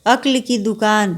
अक्ल की दुकान।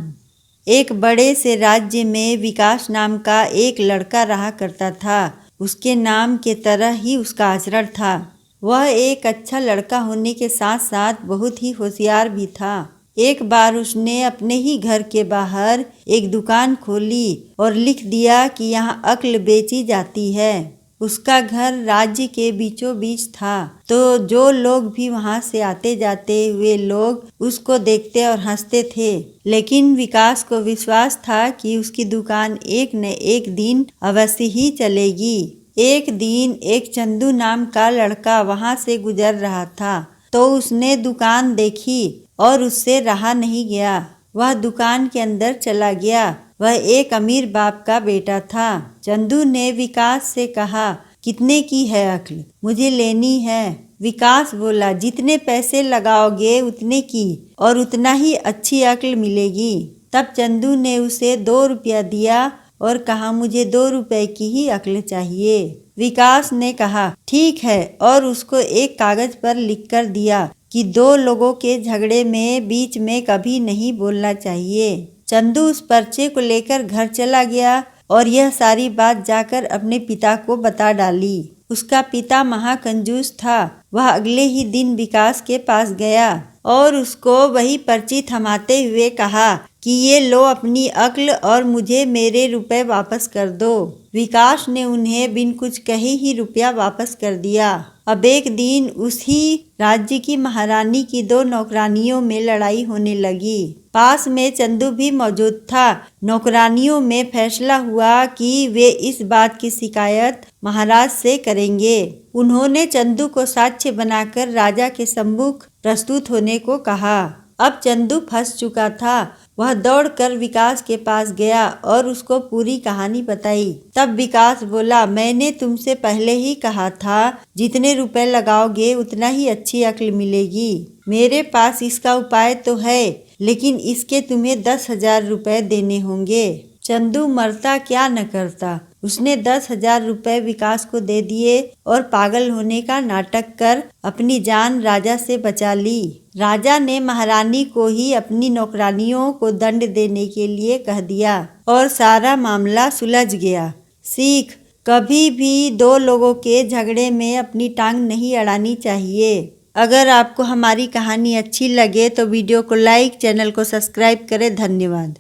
एक बड़े से राज्य में विकास नाम का एक लड़का रहा करता था। उसके नाम के तरह ही उसका आचरण था। वह एक अच्छा लड़का होने के साथ साथ बहुत ही होशियार भी था। एक बार उसने अपने ही घर के बाहर एक दुकान खोली और लिख दिया कि यहाँ अक्ल बेची जाती है। उसका घर राज्य के बीचों बीच था, तो जो लोग भी वहां से आते जाते हुए लोग उसको देखते और हंसते थे। लेकिन विकास को विश्वास था कि उसकी दुकान एक न एक दिन अवश्य ही चलेगी। एक दिन एक चंदू नाम का लड़का वहां से गुजर रहा था, तो उसने दुकान देखी और उससे रहा नहीं गया। वह दुकान के अंदर चला गया। वह एक अमीर बाप का बेटा था। चंदू ने विकास से कहा, कितने की है अक्ल? मुझे लेनी है। विकास बोला, जितने पैसे लगाओगे उतने की और उतना ही अच्छी अक्ल मिलेगी। तब चंदू ने उसे 2 रुपया दिया और कहा, मुझे 2 रुपए की ही अक्ल चाहिए। विकास ने कहा, ठीक है, और उसको एक कागज पर लिखकर दिया कि 2 लोगों के झगड़े में बीच में कभी नहीं बोलना चाहिए। चंदू उस पर्चे को लेकर घर चला गया और यह सारी बात जाकर अपने पिता को बता डाली। उसका पिता महाकंजूस था। वह अगले ही दिन विकास के पास गया और उसको वही पर्ची थमाते हुए कहा कि ये लो अपनी अक्ल और मुझे मेरे रुपए वापस कर दो। विकास ने उन्हें बिन कुछ कहे ही रुपया वापस कर दिया। अब एक दिन उसी राज्य की महारानी की 2 नौकरानियों में लड़ाई होने लगी। पास में चंदू भी मौजूद था। नौकरानियों में फैसला हुआ कि वे इस बात की शिकायत महाराज से करेंगे। उन्होंने चंदू को साक्ष्य बनाकर राजा के सम्मुख प्रस्तुत होने को कहा। अब चंदू फंस चुका था। वह दौड़कर विकास के पास गया और उसको पूरी कहानी बताई। तब विकास बोला, मैंने तुमसे पहले ही कहा था, जितने रुपए लगाओगे उतना ही अच्छी अक्ल मिलेगी। मेरे पास इसका उपाय तो है, लेकिन इसके तुम्हें 10,000 रुपए देने होंगे। चंदू मरता क्या न करता। उसने 10,000 रुपए विकास को दे दिए और पागल होने का नाटक कर अपनी जान राजा से बचा ली। राजा ने महारानी को ही अपनी नौकरानियों को दंड देने के लिए कह दिया और सारा मामला सुलझ गया। सीख, कभी भी 2 लोगों के झगड़े में अपनी टांग नहीं अड़ानी चाहिए। अगर आपको हमारी कहानी अच्छी लगे तो वीडियो को लाइक, चैनल को सब्सक्राइब करें। धन्यवाद।